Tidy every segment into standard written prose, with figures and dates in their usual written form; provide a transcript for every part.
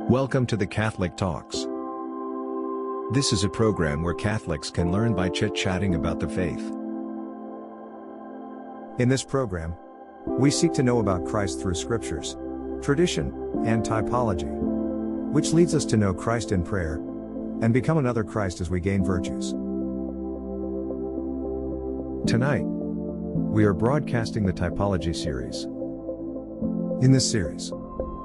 Welcome to the Catholic Talks. This is a program where Catholics can learn by chit-chatting about the faith. In this program, we seek to know about Christ through scriptures, tradition, and typology, which leads us to know Christ in prayer and become another Christ as we gain virtues. Tonight, we are broadcasting the Typology series. In this series,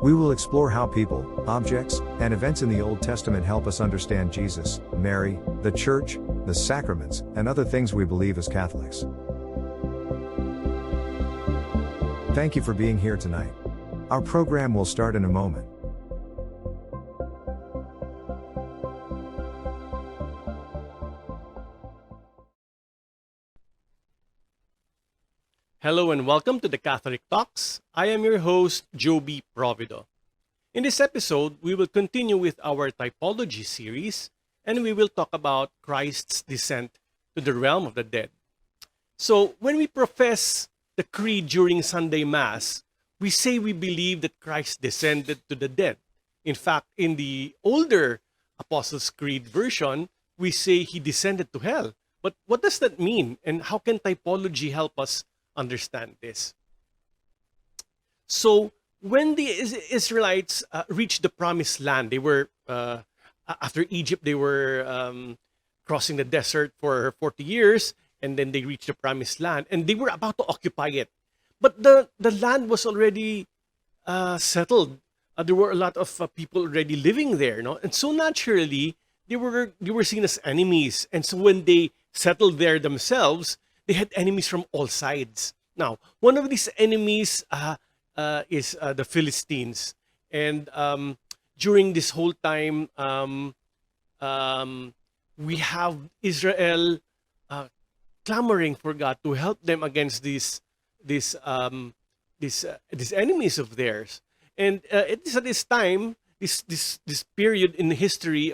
we will explore how people, objects, and events in the Old Testament help us understand Jesus, Mary, the Church, the sacraments, and other things we believe as Catholics. Thank you for being here tonight. Our program will start in a moment. Hello and welcome to the Catholic Talks. I am your host, Joby Provido. In this episode, we will continue with our Typology series, and we will talk about Christ's descent to the realm of the dead. So, when we profess the creed during Sunday Mass, we say we believe that Christ descended to the dead. In fact, in the older Apostles' Creed version, we say he descended to hell. But what does that mean, and how can typology help us understand this? So when the Israelites reached the promised land, they were after Egypt, they were crossing the desert for 40 years, and then they reached the promised land, and they were about to occupy it. But the land was already settled. There were a lot of people already living there, no? And so naturally they were seen as enemies. And so when they settled there themselves, they had enemies from all sides. Now, one of these enemies is the Philistines. And during this whole time, we have Israel clamoring for God to help them against these enemies of theirs. And it is at this time, this period in history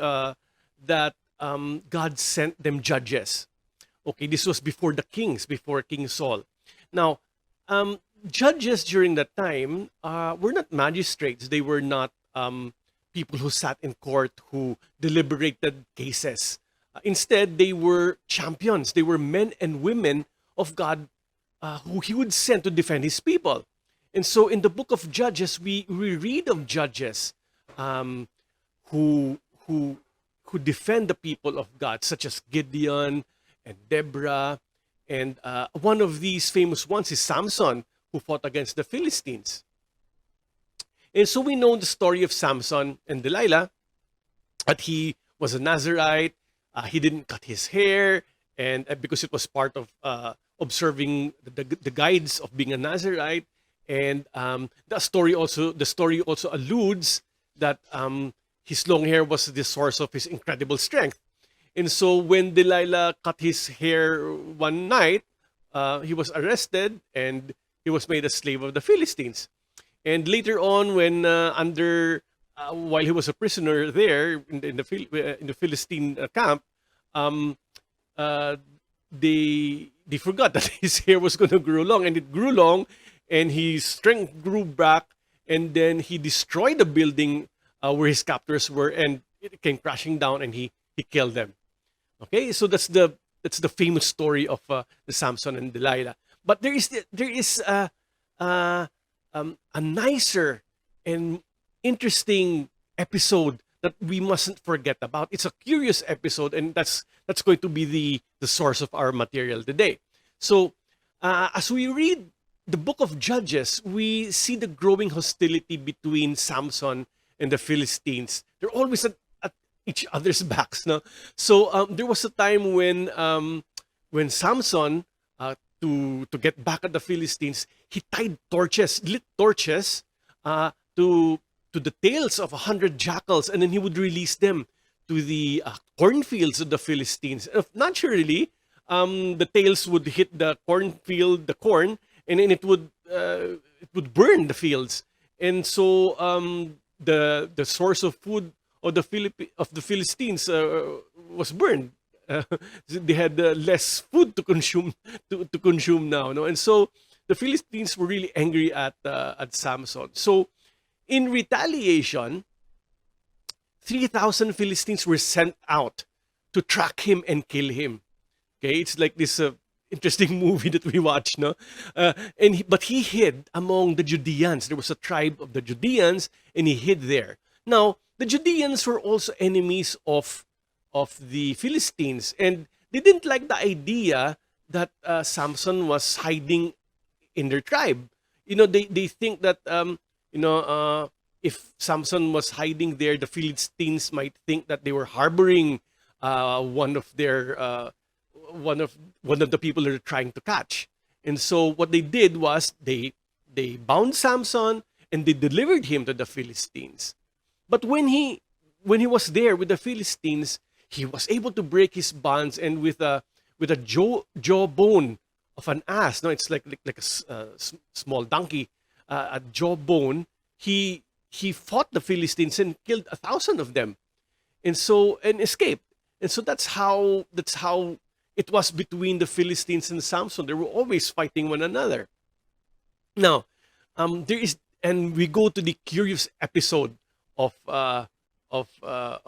that God sent them judges. Okay, this was before the kings, before King Saul. Now, judges during that time were not magistrates. They were not people who sat in court who deliberated cases. Instead, they were champions. They were men and women of God who he would send to defend his people. And so in the book of Judges, we read of judges who defend the people of God, such as Gideon and Deborah, and one of these famous ones is Samson, who fought against the Philistines. And so we know the story of Samson and Delilah, that he was a Nazirite, he didn't cut his hair, and because it was part of observing the guides of being a Nazirite, and the story also alludes that his long hair was the source of his incredible strength. And so when Delilah cut his hair one night, he was arrested and he was made a slave of the Philistines. And later on, when while he was a prisoner there in the Philistine camp, they forgot that his hair was going to grow long, and it grew long, and his strength grew back, and then he destroyed the building where his captors were, and it came crashing down, and he killed them. Okay, so that's the famous story of the Samson and Delilah. But there is a nicer and interesting episode that we mustn't forget about. It's a curious episode, and that's going to be the source of our material today. So as we read the book of Judges, we see the growing hostility between Samson and the Philistines. They're always at each other's backs, no? So there was a time when Samson, to get back at the Philistines, he tied lit torches to the tails of 100 jackals, and then he would release them to the cornfields of the Philistines. Naturally, the tails would hit the cornfield, the corn, and then it would burn the fields. And so the source of food of the Philistines was burned. They had less food to consume now, no? And so the Philistines were really angry at Samson. So in retaliation, 3,000 Philistines were sent out to track him and kill him. Okay, it's like this interesting movie that we watch, no? But he hid among the Judeans. There was a tribe of the Judeans, and he hid there. Now, the Judeans were also enemies of the Philistines, and they didn't like the idea that Samson was hiding in their tribe. They think that if Samson was hiding there, the Philistines might think that they were harboring one of the people they're trying to catch. And so what they did was they bound Samson and they delivered him to the Philistines. But when he was there with the Philistines, he was able to break his bonds, and with a jawbone of an ass, no, it's like a small donkey, a jawbone, he fought the Philistines and killed 1,000 of them, and escaped. And so that's how it was between the Philistines and Samson. They were always fighting one another. Now, we go to the curious episode of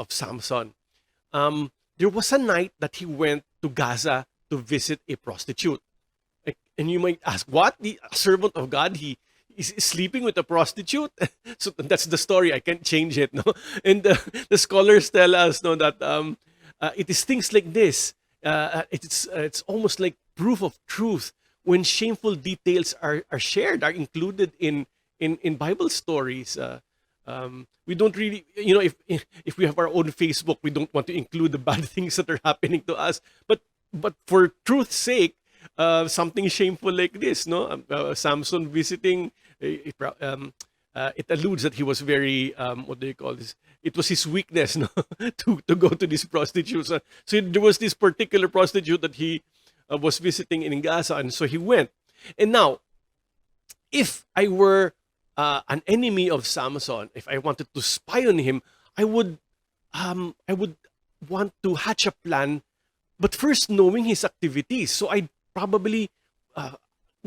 Samson. There was a night that he went to Gaza to visit a prostitute. And you might ask, what? A servant of God, he is sleeping with a prostitute? So that's the story. I can't change it. No? And the scholars tell us, no, that it is things like this. It's almost like proof of truth when shameful details are shared, are included in Bible stories. We don't really, if we have our own Facebook, we don't want to include the bad things that are happening to us. But for truth's sake, something shameful like this, no? Samson visiting, it alludes that he was very, what do you call this? It was his weakness, no, to go to these prostitutes. So there was this particular prostitute that he was visiting in Gaza, and so he went. And now, if I were an enemy of Samson, if I wanted to spy on him, I would want to hatch a plan, but first knowing his activities. So I'd probably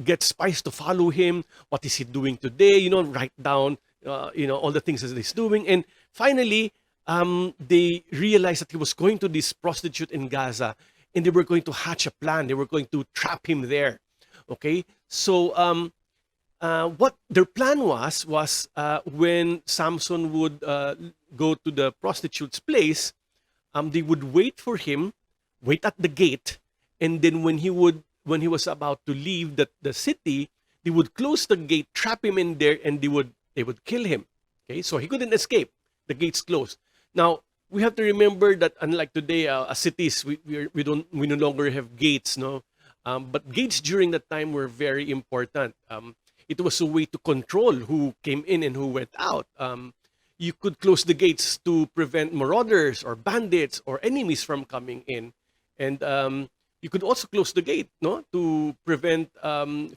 get spies to follow him. What is he doing today? Write down all the things that he's doing. And finally, they realized that he was going to this prostitute in Gaza, and they were going to hatch a plan. They were going to trap him there. Okay, so what their plan was when Samson would go to the prostitute's place, they would wait for him, wait at the gate, and then when he was about to leave the city, they would close the gate, trap him in there, and they would kill him. Okay, so he couldn't escape. The gate's closed. Now we have to remember that unlike today, cities we no longer have gates, no. But gates during that time were very important. It was a way to control who came in and who went out. You could close the gates to prevent marauders or bandits or enemies from coming in. And you could also close the gate, no, to prevent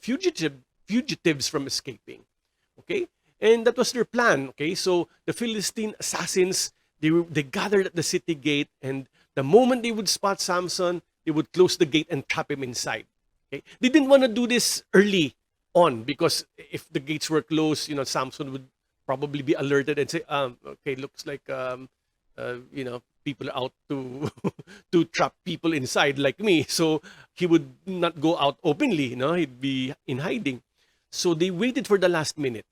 fugitives from escaping. Okay? And that was their plan. Okay? So the Philistine assassins, they gathered at the city gate, and the moment they would spot Samson, they would close the gate and trap him inside. Okay? They didn't want to do this early on, because if the gates were closed, Samson would probably be alerted and say, okay, looks like people are out to to trap people inside like me. So he would not go out openly, he'd be in hiding. So they waited for the last minute,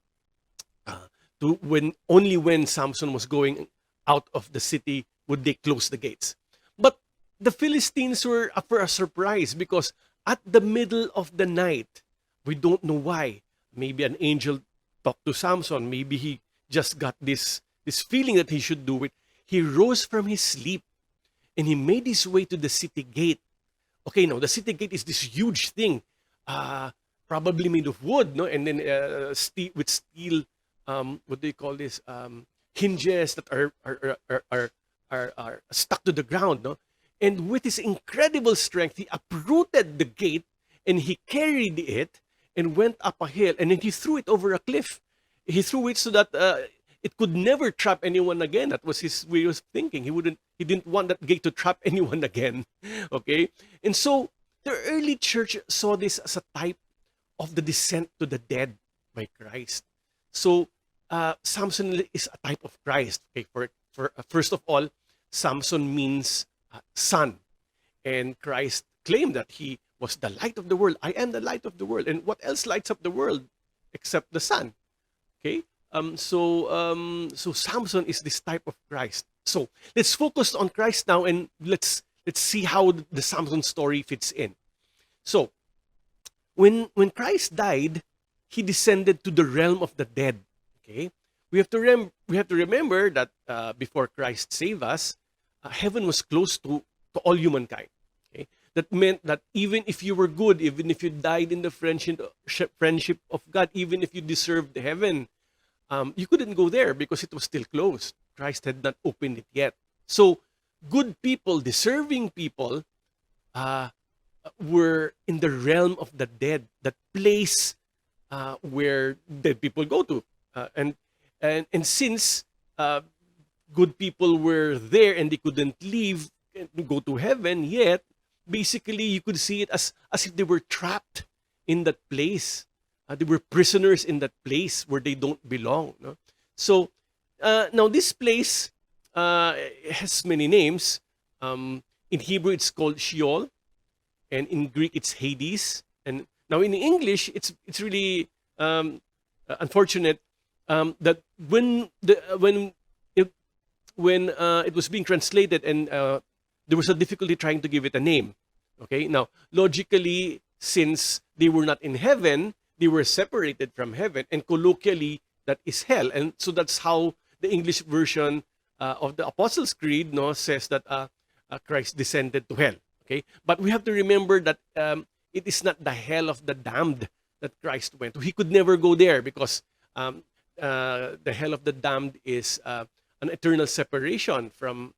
only when Samson was going out of the city would they close the gates. But the Philistines were up for a surprise, because at the middle of the night, we don't know why. Maybe an angel talked to Samson. Maybe he just got this feeling that he should do it. He rose from his sleep and he made his way to the city gate. Okay, now the city gate is this huge thing, probably made of wood, no, and then with steel. What do you call this? Hinges that are stuck to the ground, no. And with his incredible strength, he uprooted the gate and he carried it and went up a hill, and then he threw it over a cliff. He threw it so that it could never trap anyone again. That was his way of thinking. He didn't want that gate to trap anyone again. Okay? And so the early church saw this as a type of the descent to the dead by Christ. So Samson is a type of Christ. Okay? First of all, Samson means sun. And Christ claimed that he was the light of the world. I am the light of the world. And what else lights up the world except the sun? Okay? So Samson is this type of Christ. So let's focus on Christ now, and let's see how the Samson story fits in. So when Christ died, he descended to the realm of the dead. Okay, we have to remember that before Christ saved us, heaven was closed to all humankind. Okay, that meant that even if you were good, even if you died in the friendship of God, even if you deserved heaven, you couldn't go there because it was still closed. Christ had not opened it yet. So good people, deserving people, were in the realm of the dead, that place where dead people go to. And since good people were there and they couldn't leave and go to heaven yet, basically you could see it as if they were trapped in that place. They were prisoners in that place where they don't belong. No? So now this place has many names. In Hebrew, it's called Sheol, and in Greek, it's Hades. And now in English, it's really unfortunate that when it was being translated, and there was a difficulty trying to give it a name. Okay, now logically, since they were not in heaven, they were separated from heaven, and colloquially, that is hell. And so that's how the English version of the Apostles' Creed says that Christ descended to hell. Okay, but we have to remember that it is not the hell of the damned that Christ went to. He could never go there because the hell of the damned is an eternal separation from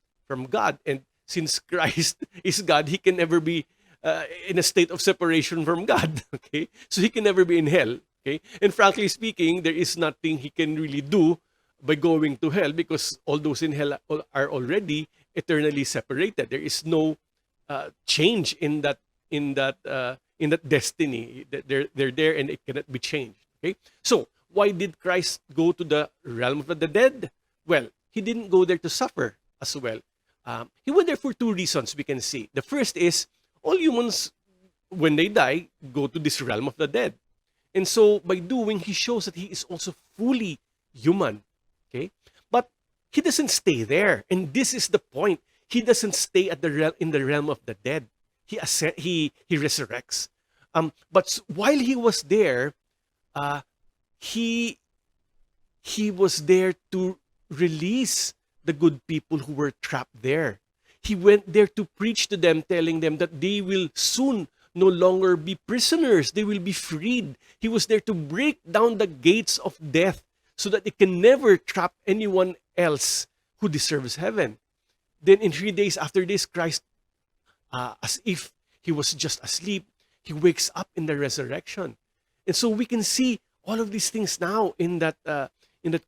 God. And since Christ is God, he can never be in a state of separation from God. Okay, so he can never be in hell. Okay, and frankly speaking, there is nothing he can really do by going to hell because all those in hell are already eternally separated. There is no change in that destiny. They're there and it cannot be changed. Okay, so why did Christ go to the realm of the dead? Well, he didn't go there to suffer as well. He went there for two reasons we can see. The first is all humans, when they die, go to this realm of the dead. And so by doing, he shows that he is also fully human. Okay, but he doesn't stay there. And this is the point. He doesn't stay in the realm of the dead. He resurrects. But while he was there, he was there to release the good people who were trapped there. He went there to preach to them, telling them that they will soon no longer be prisoners. They will be freed. He was there to break down the gates of death so that it can never trap anyone else who deserves heaven. Then in 3 days after this, Christ, as if he was just asleep, he wakes up in the resurrection. And so we can see all of these things now in that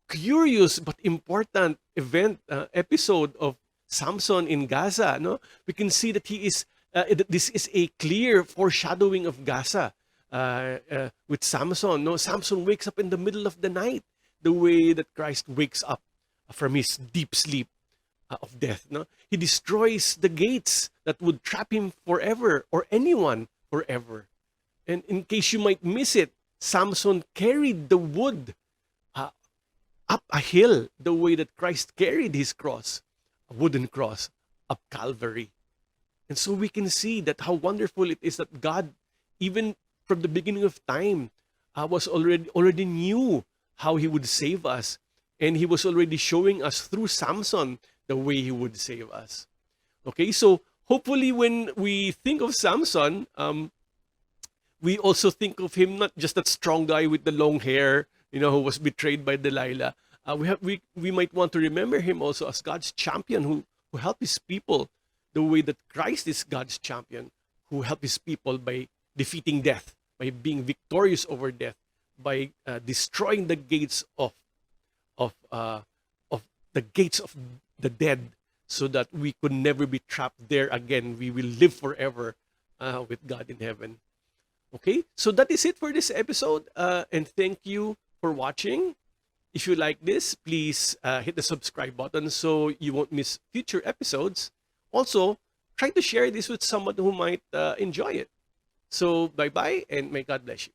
curious but important episode of Samson in Gaza. No, we can see that this is a clear foreshadowing of Gaza with Samson. No, Samson wakes up in the middle of the night, the way that Christ wakes up from his deep sleep of death. No, he destroys the gates that would trap him forever or anyone forever. And in case you might miss it, Samson carried the wood up a hill the way that Christ carried his cross, a wooden cross, up Calvary. And so we can see that how wonderful it is that God, even from the beginning of time, was already knew how he would save us. And he was already showing us through Samson the way he would save us. Okay, so hopefully when we think of Samson, we also think of him not just that strong guy with the long hair, who was betrayed by Delilah. We might want to remember him also as God's champion who helped his people the way that Christ is God's champion, who helped his people by defeating death, by being victorious over death, by destroying the gates of the dead, so that we could never be trapped there again. We will live forever with God in heaven. Okay, so that is it for this episode, and thank you for watching. If you like this, please hit the subscribe button so you won't miss future episodes. Also, try to share this with someone who might enjoy it. So, bye-bye, and may God bless you.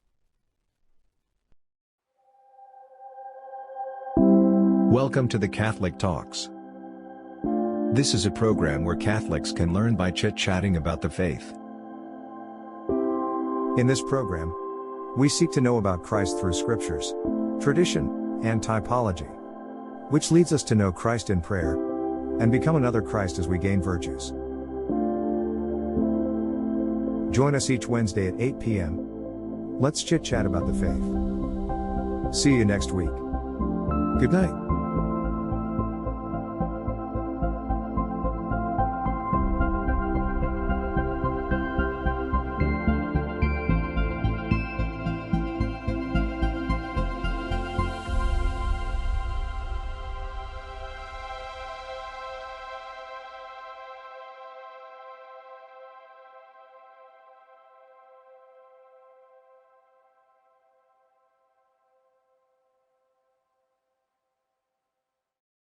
Welcome to the Catholic Talks. This is a program where Catholics can learn by chit-chatting about the faith. In this program, we seek to know about Christ through scriptures, tradition, and typology, which leads us to know Christ in prayer and become another Christ as we gain virtues. Join us each Wednesday at 8 p.m. Let's chit-chat about the faith. See you next week. Good night.